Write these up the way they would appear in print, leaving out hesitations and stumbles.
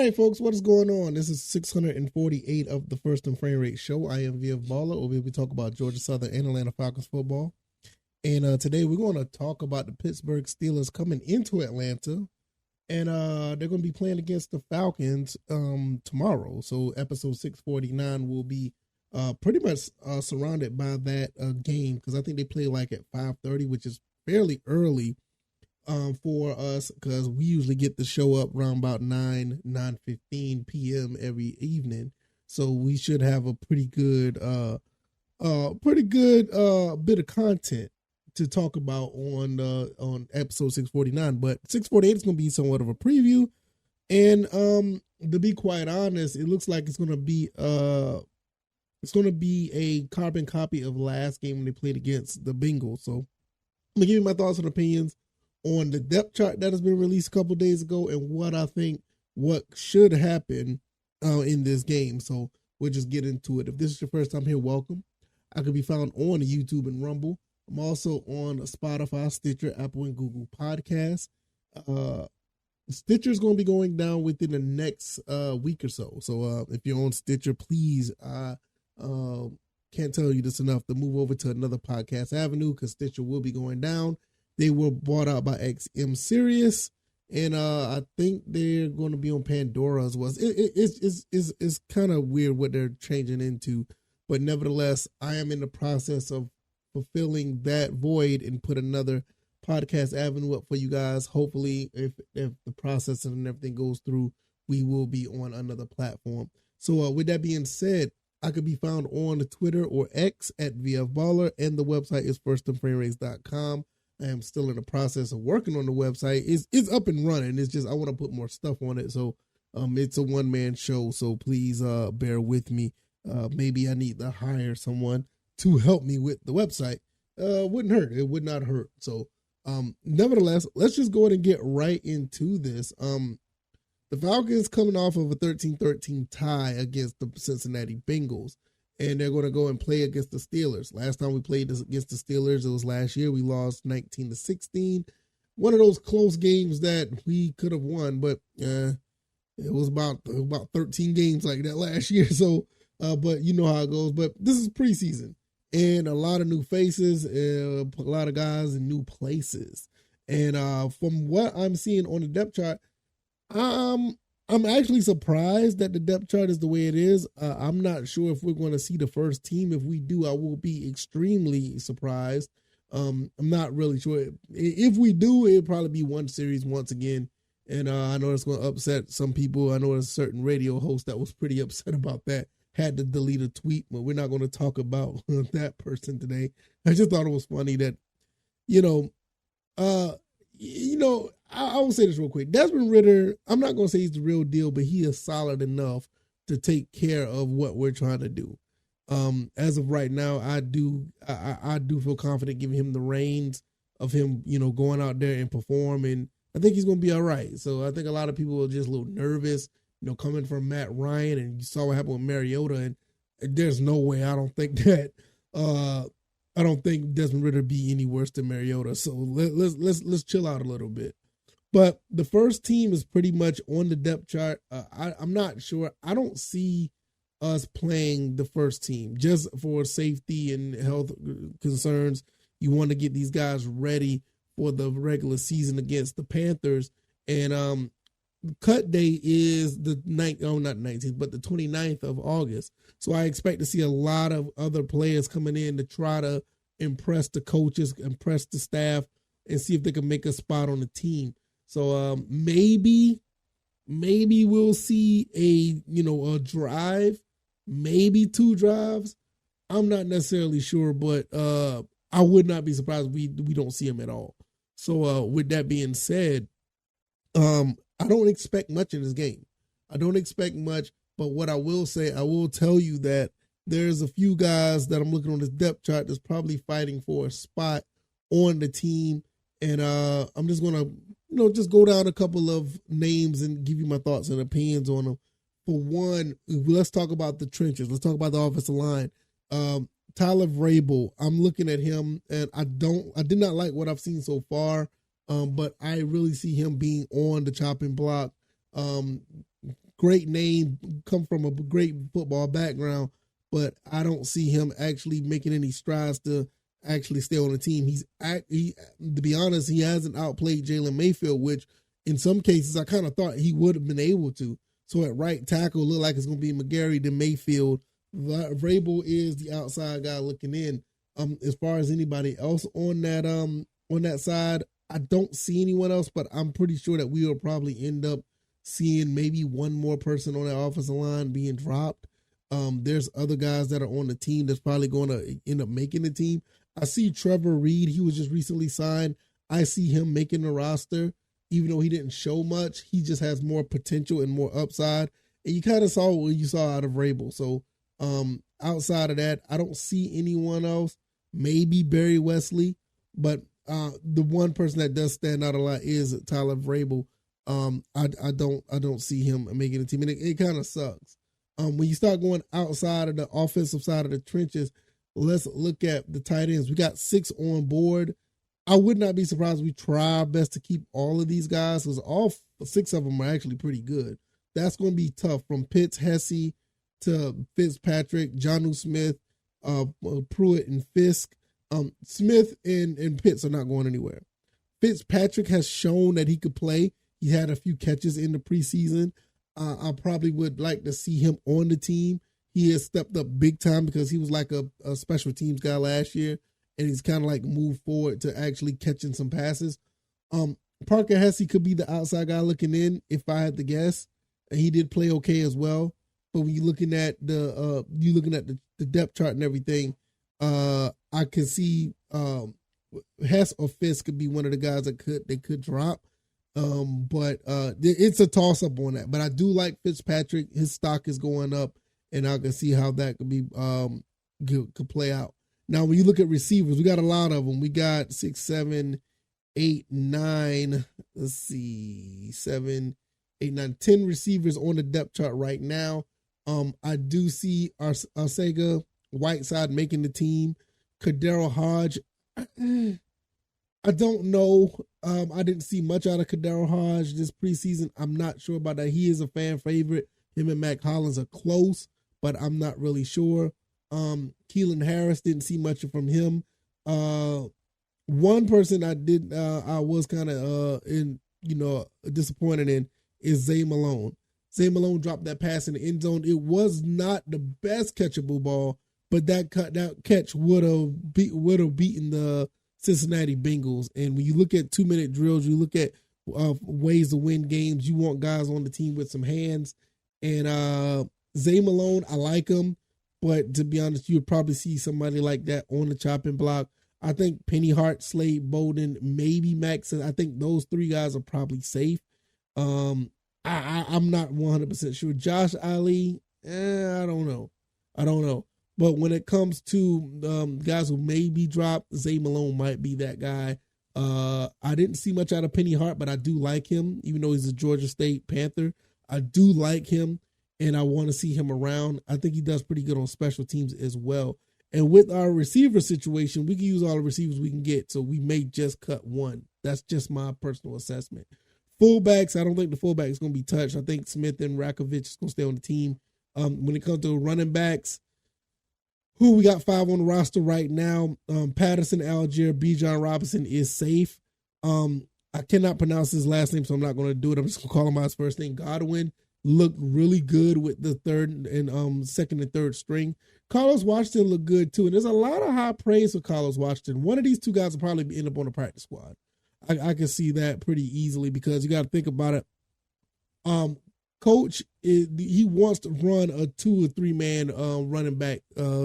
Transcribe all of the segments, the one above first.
right, folks, what is going on? This is 648 of the First and Frame Rate Show. I am VF Baller. We'll be talking about Georgia Southern and Atlanta Falcons football. And today we're going to talk about the Pittsburgh Steelers coming into Atlanta. And they're going to be playing against the Falcons tomorrow. So episode 649 will be pretty much surrounded by that game, because I think they play like at 5:30, which is fairly early for us, because we usually get the show up around about 9:15 p.m. every evening. So we should have a pretty good bit of content to talk about on episode 649. But 648 is going to be somewhat of a preview, and to be quite honest, it looks like it's going to be a carbon copy of last game when they played against the Bengals. So I'm gonna give you my thoughts and opinions on the depth chart that has been released a couple days ago, and what I think what should happen in this game. So we'll just get into it. If this is your first time here, welcome. I could be found on YouTube and Rumble. I'm also on Spotify, Stitcher, Apple, and Google Podcasts. Stitcher's going to be going down within the next week or so. So if you're on Stitcher, please, can't tell you this enough, to move over to another podcast avenue, because Stitcher will be going down. They were bought out by XM Sirius, and I think they're going to be on Pandora as well. It's kind of weird what they're changing into, but nevertheless, I am in the process of fulfilling that void and put another podcast avenue up for you guys. Hopefully, if the process and everything goes through, we will be on another platform. So with that being said, I could be found on Twitter or X at VFBaller, and the website is firstandframerates.com. I am still in the process of working on the website. It's up and running. It's just I want to put more stuff on it. So it's a one-man show, so please bear with me. Maybe I need to hire someone to help me with the website. Wouldn't hurt. It would not hurt. So nevertheless, let's just go ahead and get right into this. The Falcons coming off of a 13-13 tie against the Cincinnati Bengals, and they're going to go and play against the Steelers. Last time we played against the Steelers, it was last year. We lost 19-16. One of those close games that we could have won, but it was about 13 games like that last year. So, but you know how it goes. But this is preseason, and a lot of new faces, a lot of guys in new places. And from what I'm seeing on the depth chart, I'm actually surprised that the depth chart is the way it is. I'm not sure if we're going to see the first team. If we do, I will be extremely surprised. I'm not really sure. If we do, it'll probably be one series once again. And I know it's going to upset some people. I know there's a certain radio host that was pretty upset about that, had to delete a tweet, but we're not going to talk about that person today. I just thought it was funny that, I will say this real quick. Desmond Ridder, I'm not going to say he's the real deal, but he is solid enough to take care of what we're trying to do. As of right now, I do feel confident giving him the reins of him, going out there and perform, and I think he's going to be all right. So I think a lot of people are just a little nervous, coming from Matt Ryan, and you saw what happened with Mariota, and there's no way I don't think Desmond Ridder be any worse than Mariota. So let's chill out a little bit. But the first team is pretty much on the depth chart. I'm not sure. I don't see us playing the first team just for safety and health concerns. You want to get these guys ready for the regular season against the Panthers. And cut day is the 29th of August. So I expect to see a lot of other players coming in to try to impress the coaches, impress the staff, and see if they can make a spot on the team. So maybe we'll see a drive, maybe 2 drives. I'm not necessarily sure, but I would not be surprised if we don't see him at all. So with that being said, I don't expect much in this game. I don't expect much, but what I will say, I will tell you that there's a few guys that I'm looking on this depth chart that's probably fighting for a spot on the team. And I'm just going to, just go down a couple of names and give you my thoughts and opinions on them. For one, let's talk about the trenches. Let's talk about the offensive line. Tyler Vrabel, I'm looking at him, and I did not like what I've seen so far, but I really see him being on the chopping block. great name, come from a great football background, but I don't see him actually making any strides to actually stay on the team. To be honest, he hasn't outplayed Jalen Mayfield, which in some cases I kind of thought he would have been able to. So at right tackle, look like it's going to be McGarry to Mayfield. Vrabel is the outside guy looking in. As far as anybody else on that side, I don't see anyone else, but I'm pretty sure that we will probably end up seeing maybe one more person on that offensive line being dropped. There's other guys that are on the team that's probably going to end up making the team. I see Trevor Reed. He was just recently signed. I see him making the roster, even though he didn't show much. He just has more potential and more upside. And you kind of saw what you saw out of Vrabel. So outside of that, I don't see anyone else. Maybe Barry Wesley, but the one person that does stand out a lot is Tyler Vrabel. I don't see him making the team, and it kind of sucks. When you start going outside of the offensive side of the trenches, let's look at the tight ends. We got 6 on board. I would not be surprised if we try our best to keep all of these guys, because all 6 of them are actually pretty good. That's going to be tough, from Pitts, Hesse to Fitzpatrick, Jonnu Smith, Pruitt, and Fisk. Smith and Pitts are not going anywhere. Fitzpatrick has shown that he could play. He had a few catches in the preseason. I probably would like to see him on the team. He has stepped up big time because he was like a special teams guy last year, and he's kind of like moved forward to actually catching some passes. Parker Hesse could be the outside guy looking in, if I had to guess. And he did play okay as well. But when you're looking at the depth chart and everything, I could see Hess or Fisk could be one of the guys that could drop. But it's a toss up on that. But I do like Fitzpatrick. His stock is going up, and I can see how that could be could play out. Now, when you look at receivers, we got a lot of them. We got 6, 7, 8, 9. Let's see, 7, 8, 9, 10 receivers on the depth chart right now. I do see Arcega Whiteside making the team. Kadero Hodge, I don't know. I didn't see much out of Kadero Hodge this preseason. I'm not sure about that. He is a fan favorite. Him and Mac Hollins are close, but I'm not really sure. Keelan Harris, didn't see much from him. One person I was kind of disappointed in is Zay Malone. Zay Malone dropped that pass in the end zone. It was not the best catchable ball, but that catch would have beaten the Cincinnati Bengals. And when you look at 2-minute drills, you look at ways to win games. You want guys on the team with some hands. And Zay Malone, I like him, but to be honest, you would probably see somebody like that on the chopping block. I think Penny Hart, Slade Bolden, maybe Max. I think those 3 guys are probably safe. I'm not 100% sure. Josh Ali, I don't know. But when it comes to guys who may be dropped, Zay Malone might be that guy. I didn't see much out of Penny Hart, but I do like him, even though he's a Georgia State Panther. I do like him, and I want to see him around. I think he does pretty good on special teams as well. And with our receiver situation, we can use all the receivers we can get, so we may just cut one. That's just my personal assessment. Fullbacks, I don't think the fullback is going to be touched. I think Smith and Rakovich is going to stay on the team. When it comes to running backs, we got 5 on the roster right now. Patterson, Algier, Bijan Robinson is safe. I cannot pronounce his last name, so I'm not going to do it. I'm just going to call him by his first name. Godwin looked really good with the second and third string. Carlos Washington looked good too, and there's a lot of high praise for Carlos Washington. One of these 2 guys will probably end up on the practice squad. I can see that pretty easily, because you got to think about it. Coach, he wants to run a 2 or 3 man running back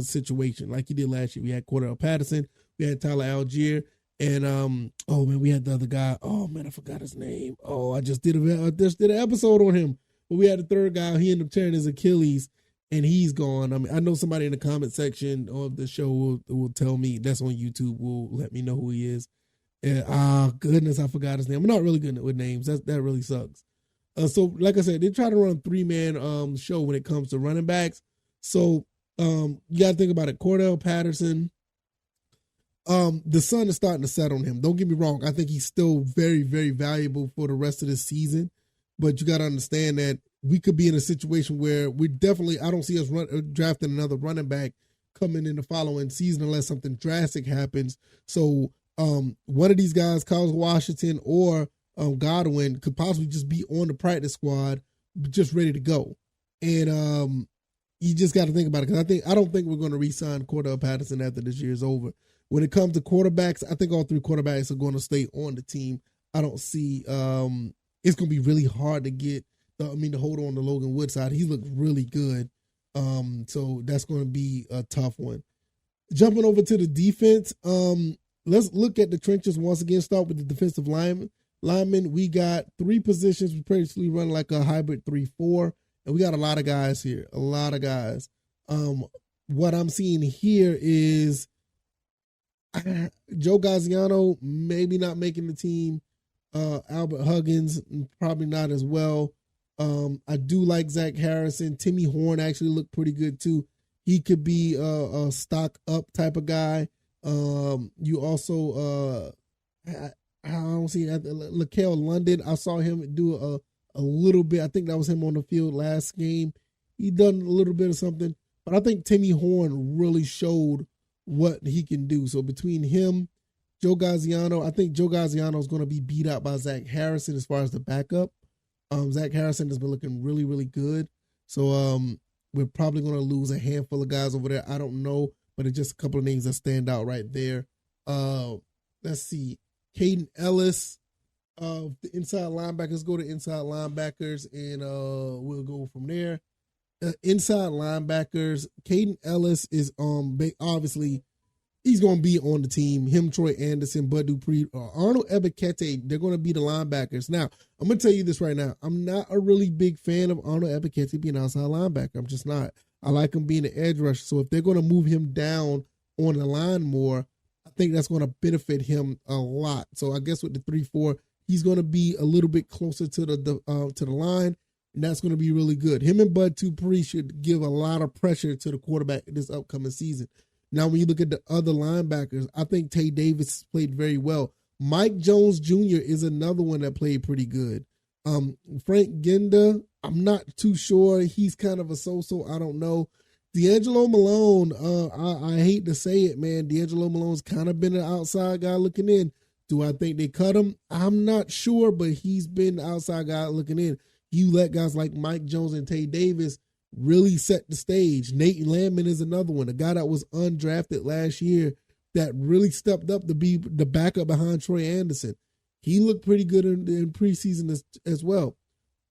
situation like he did last year. We had Cordell Patterson, we had Tyler Algier, and we had the other guy. Oh man, I forgot his name. I just did an episode on him. But we had the third guy. He ended up tearing his Achilles, and he's gone. I mean, I know somebody in the comment section of the show will tell me, that's on YouTube, will let me know who he is. And goodness, I forgot his name. I'm not really good with names. That really sucks. So like I said, they try to run a 3-man show when it comes to running backs. So you got to think about it. Cordell Patterson, the sun is starting to set on him. Don't get me wrong. I think he's still very, very valuable for the rest of the season. But you got to understand that we could be in a situation where I don't see us drafting another running back coming in the following season unless something drastic happens. So one of these guys, Kyle Washington or Godwin, could possibly just be on the practice squad, just ready to go. And you just got to think about it, because I don't think we're going to re-sign Cordell Patterson after this year is over. When it comes to quarterbacks, I think all three quarterbacks are going to stay on the team. I don't see it's going to be really hard to get to hold on to Logan Woodside. He looked really good. So that's going to be a tough one. Jumping over to the defense, let's look at the trenches once again. Start with the defensive linemen. We got three positions. We basically run like a hybrid 3-4, and we got a lot of guys here. A lot of guys. What I'm seeing here is Joe Gaziano maybe not making the team. Albert Huggins probably not as well. I do like Zach Harrison. Timmy Horn actually looked pretty good too. He could be a stock up type of guy. You also I don't see Laquel London. I saw him do a little bit. I think that was him on the field last game. He done a little bit of something, but I think Timmy Horn really showed what he can do. So between him, Joe Gaziano, I think Joe Gaziano is going to be beat out by Zach Harrison as far as the backup. Zach Harrison has been looking really, really good. So we're probably going to lose a handful of guys over there. I don't know, but it's just a couple of names that stand out right there. Let's see. Caden Ellis, the inside linebackers, go to inside linebackers, and we'll go from there. Inside linebackers, Caden Ellis is obviously he's going to be on the team. Him, Troy Anderson, Bud Dupree, Arnold Ebiketie, they're going to be the linebackers. Now, I'm going to tell you this right now. I'm not a really big fan of Arnold Ebiketie being outside linebacker. I'm just not. I like him being an edge rusher. So if they're going to move him down on the line more, I think that's going to benefit him a lot. So I guess with the 3-4, he's going to be a little bit closer to the line, and that's going to be really good. Him and Bud Dupree should give a lot of pressure to the quarterback this upcoming season. Now, when you look at the other linebackers, I think Tay Davis played very well. Mike Jones Jr. is another one that played pretty good. Frank Genda, I'm not too sure. He's kind of a so-so. I don't know. D'Angelo Malone, I hate to say it, man. D'Angelo Malone's kind of been an outside guy looking in. Do I think they cut him? I'm not sure, but he's been the outside guy looking in. You let guys like Mike Jones and Tay Davis really set the stage. Nate Landman is another one, a guy that was undrafted last year that really stepped up to be the backup behind Troy Anderson. He looked pretty good in preseason as well.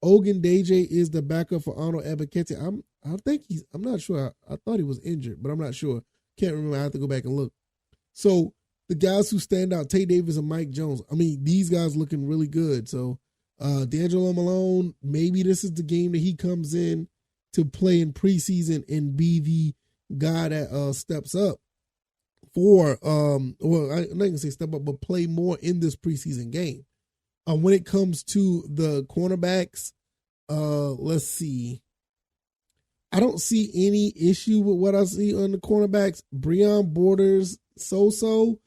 Ogundeji is the backup for Arnold Ebiketie. I'm not sure. I thought he was injured, but I'm not sure. Can't remember. I have to go back and look. So the guys who stand out, Tay Davis and Mike Jones, these guys looking really good. So D'Angelo Malone, maybe this is the game that he comes in to play in preseason and be the guy that steps up for, I'm not going to say step up, but play more in this preseason game. When it comes to the cornerbacks, let's see. I don't see any issue with what I see on the cornerbacks. Breon Borders, so-so.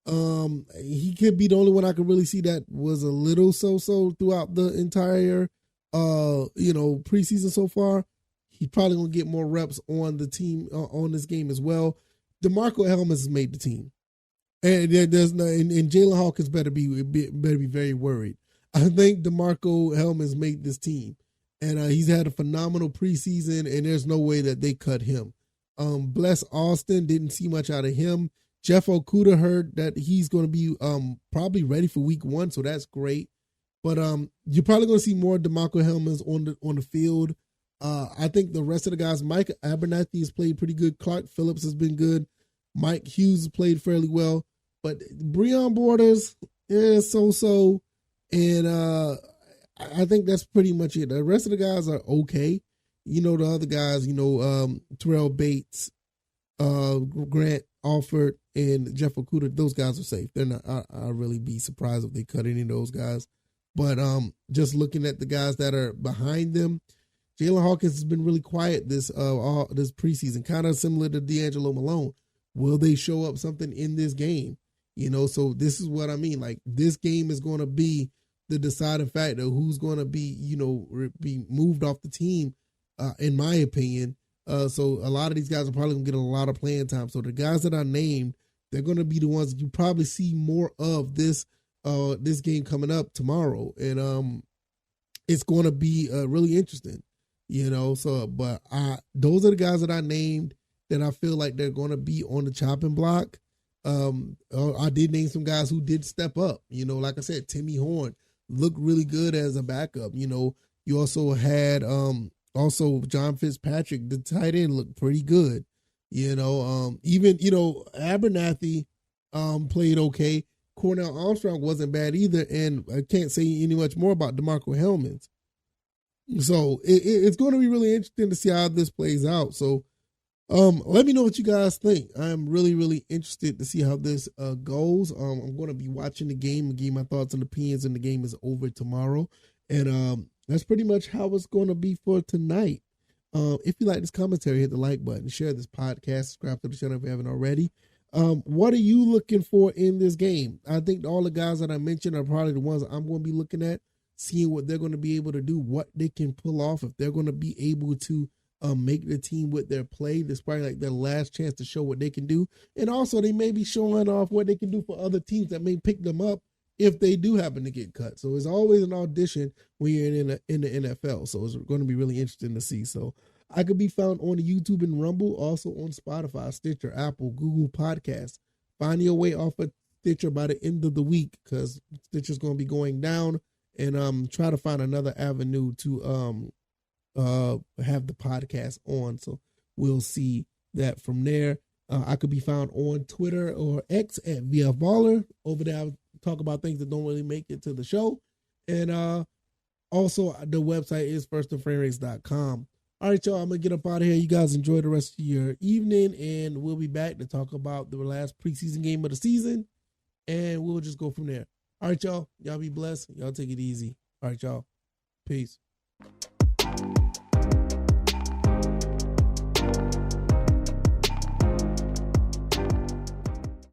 He could be the only one I could really see that was a little so-so throughout the entire, preseason so far. He's probably going to get more reps on the team, on this game as well. DeMarco Helmets has made the team. And there's no, and Jalen Hawkins better be very worried. I think DeMarco Helmets made this team. And he's had a phenomenal preseason, and there's no way that they cut him. Bless Austin, didn't see much out of him. Jeff Okuda heard that he's going to be probably ready for week 1, so that's great. But you're probably going to see more DeMarco Helmets on the field. I think the rest of the guys, Mike Abernathy has played pretty good. Clark Phillips has been good. Mike Hughes has played fairly well. But Breon Borders is so-so. And I think that's pretty much it. The rest of the guys are okay. The other guys, Terrell Bates, Grant Alford, and Jeff Okuda, those guys are safe. They're not. I'll really be surprised if they cut any of those guys. But just looking at the guys that are behind them, Jalen Hawkins has been really quiet this preseason, kind of similar to D'Angelo Malone. Will they show up something in this game? So this is what I mean. Like, this game is going to be the deciding factor who's going to be, be moved off the team, in my opinion. So a lot of these guys are probably going to get a lot of playing time. So the guys that I named, they're going to be the ones that you probably see more of this game coming up tomorrow. And it's going to be really interesting, So, but those are the guys that I named that I feel like they're going to be on the chopping block. I did name some guys who did step up. Like I said, Timmy Horn looked really good as a backup. You also had John Fitzpatrick, the tight end, looked pretty good. Even Abernathy played okay. Cornell Armstrong wasn't bad either, and I can't say any much more about DeMarco Hellmans. So it's going to be really interesting to see how this plays out. So let me know what you guys think. I'm really, really interested to see how this goes. I'm going to be watching the game and give my thoughts and opinions, and the game is over tomorrow. And that's pretty much how it's going to be for tonight. If you like this commentary, hit the like button, share this podcast, subscribe to the channel if you haven't already. What are you looking for in this game? I think all the guys that I mentioned are probably the ones I'm going to be looking at, seeing what they're going to be able to do, what they can pull off, if they're going to be able to make the team with their play. This is probably like their last chance to show what they can do. And also they may be showing off what they can do for other teams that may pick them up if they do happen to get cut. So it's always an audition when you're in the NFL. So it's going to be really interesting to see. So I could be found on YouTube and Rumble, also on Spotify, Stitcher, Apple, Google Podcasts. Find your way off of Stitcher by the end of the week, because Stitcher's going to be going down, and try to find another avenue to have the podcast on. So we'll see that from there. I could be found on Twitter or X at VFBaller. Over there, I'll talk about things that don't really make it to the show. And also, the website is firstandframerates.com. All right, y'all, I'm going to get up out of here. You guys enjoy the rest of your evening, and we'll be back to talk about the last preseason game of the season, and we'll just go from there. All right, y'all. Y'all be blessed. Y'all take it easy. All right, y'all. Peace.